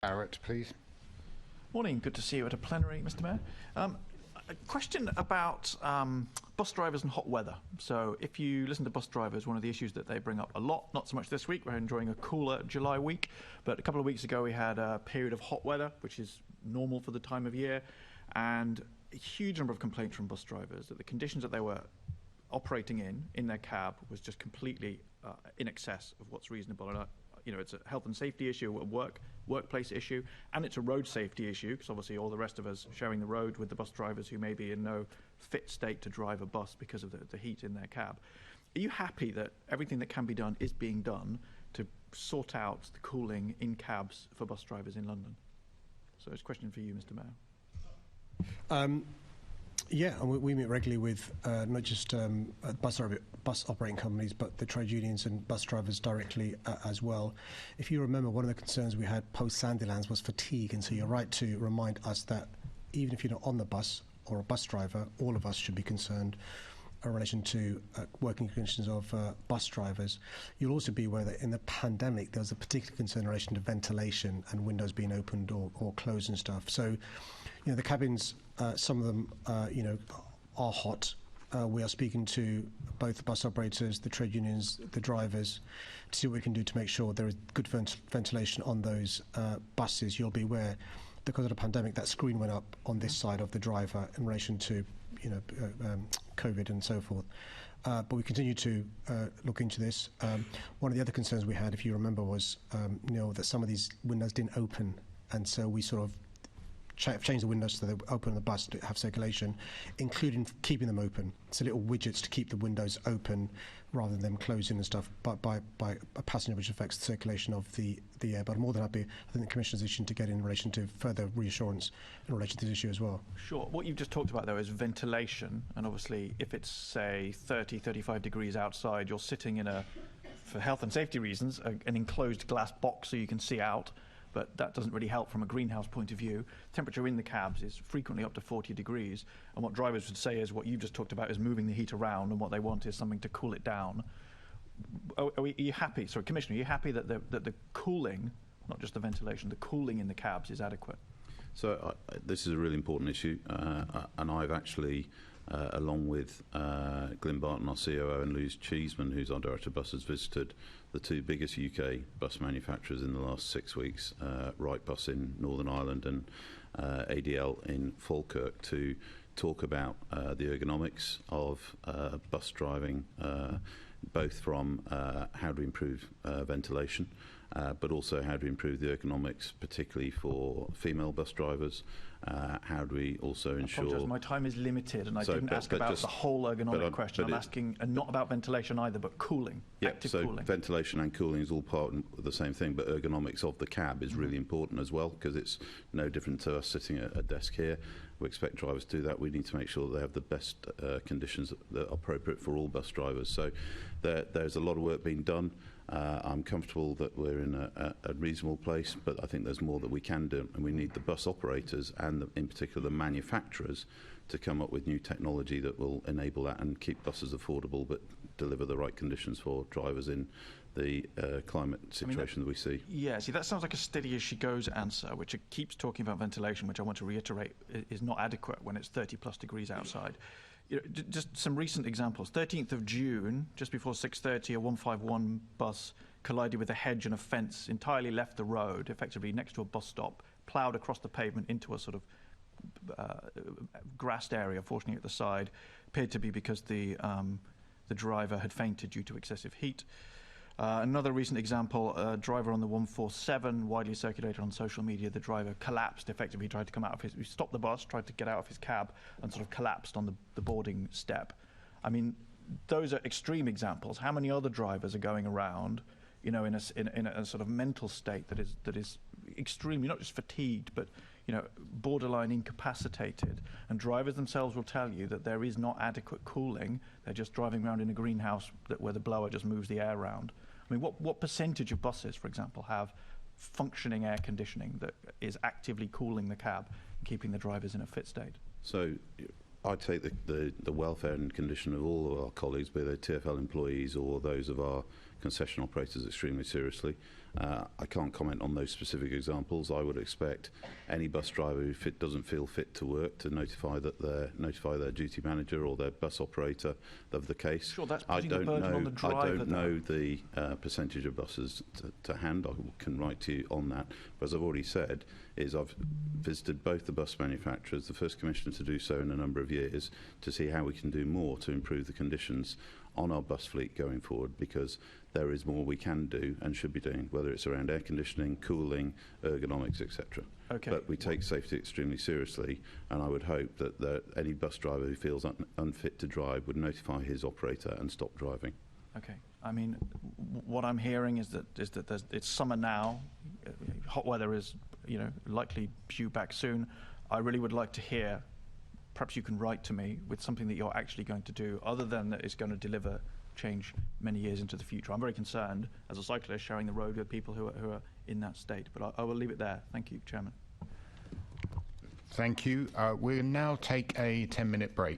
Garratt, please. Morning, good to see you at a plenary, Mr. Mayor. A question about bus drivers and hot weather. So if you listen to bus drivers, one of the issues that they bring up a lot, not so much this week, we're enjoying a cooler July week, but a couple of weeks ago we had a period of hot weather, which is normal for the time of year, and a huge number of complaints from bus drivers that the conditions that they were operating in their cab was just completely in excess of what's reasonable. And it's a health and safety issue, a workplace issue, and it's a road safety issue, because obviously all the rest of us sharing the road with the bus drivers who may be in no fit state to drive a bus because of the heat in their cab. Are you happy that everything that can be done is being done to sort out the cooling in cabs for bus drivers in London? So it's a question for you, Mr. Mayor. Yeah, and we meet regularly with not just bus operating companies, but the trade unions and bus drivers directly as well. If you remember, one of the concerns we had post-Sandilands was fatigue, and so you're right to remind us that even if you're not on the bus or a bus driver, all of us should be concerned in relation to working conditions of bus drivers. You'll also be aware that in the pandemic there was a particular concern in relation to ventilation and windows being opened or closed and stuff. So, the cabins, some of them, are hot. We are speaking to both the bus operators, the trade unions, the drivers, to see what we can do to make sure there is good ventilation on those buses. You'll be aware, because of the pandemic, that screen went up on this side of the driver in relation to, COVID and so forth. But we continue to look into this. One of the other concerns we had, if you remember, was that some of these windows didn't open, and so we sort of change the windows so they open on the bus to have circulation, including keeping them open. So little widgets to keep the windows open rather than them closing and stuff by a passenger, which affects the circulation of the air. But I'm more than happy, I think the Commissioner's position to get in relation to further reassurance in relation to this issue as well. Sure. What you've just talked about, though, is ventilation. And obviously, if it's, say, 30, 35 degrees outside, you're sitting in for health and safety reasons, an enclosed glass box so you can see out. But that doesn't really help from a greenhouse point of view. Temperature in the cabs is frequently up to 40 degrees, and what drivers would say is what you've just talked about is moving the heat around, and what they want is something to cool it down. Are you happy, sorry, Commissioner, are you happy that the cooling, not just the ventilation, the cooling in the cabs is adequate? So this is a really important issue, and I've actually, along with Glyn Barton, our COO, and Louise Cheeseman, who's our Director of Buses, visited the two biggest UK bus manufacturers in the last 6 weeks, Wrightbus in Northern Ireland and ADL in Falkirk, to talk about the ergonomics of bus driving, both from how to improve ventilation, but also how to improve the ergonomics, particularly for female bus drivers. How do we also ensure... My time is limited, and I didn't ask about the whole ergonomic question. I'm asking not about ventilation either, but cooling, active cooling. Ventilation and cooling is all part of the same thing, but ergonomics of the cab is really important as well, because it's no different to us sitting at a desk here. We expect drivers to do that. We need to make sure that they have the best conditions that are appropriate for all bus drivers. So there's a lot of work being done. I'm comfortable that we're in a reasonable place, but I think there's more that we can do, and we need the bus operators and in particular the manufacturers to come up with new technology that will enable that and keep buses affordable but deliver the right conditions for drivers in the climate situation that we see. Yeah, see, that sounds like a steady as she goes answer, which it keeps talking about ventilation, which I want to reiterate is not adequate when it's 30 plus degrees outside. Just some recent examples. 13th of June, just before 6:30, a 151 bus collided with a hedge and a fence, entirely left the road, effectively next to a bus stop, ploughed across the pavement into a sort of grassed area, fortunately at the side. Appeared to be because the driver had fainted due to excessive heat. Another recent example, a driver on the 147, widely circulated on social media. The driver collapsed, effectively tried to come out of he stopped the bus, tried to get out of his cab, and sort of collapsed on the boarding step. I mean, those are extreme examples. How many other drivers are going around, in a sort of mental state that is extremely, not just fatigued, but borderline incapacitated? And drivers themselves will tell you that there is not adequate cooling. They're just driving around in a greenhouse where the blower just moves the air around. I mean, what percentage of buses, for example, have functioning air conditioning that is actively cooling the cab and keeping the drivers in a fit state? So I take the welfare and condition of all of our colleagues, be they TfL employees or those of our concession operators extremely seriously. I can't comment on those specific examples. I would expect any bus driver who doesn't feel fit to work to notify their duty manager or their bus operator of the case. Sure, that's putting the burden on the driver. I don't know the percentage of buses to hand. I can write to you on that. But as I've already said, I've visited both the bus manufacturers, the first commissioner to do so in a number of years, to see how we can do more to improve the conditions on our bus fleet going forward, because there is more we can do and should be doing, whether it's around air conditioning, cooling, ergonomics, etc. Okay. But we take safety extremely seriously, and I would hope that any bus driver who feels unfit to drive would notify his operator and stop driving. Okay. I mean, what I'm hearing is that it's summer now. Hot weather is, likely due back soon. I really would like to hear. Perhaps you can write to me with something that you're actually going to do, other than that is going to deliver change many years into the future. I'm very concerned as a cyclist sharing the road with people who are in that state. But I will leave it there. Thank you, Chairman. Thank you. We'll now take a 10-minute break.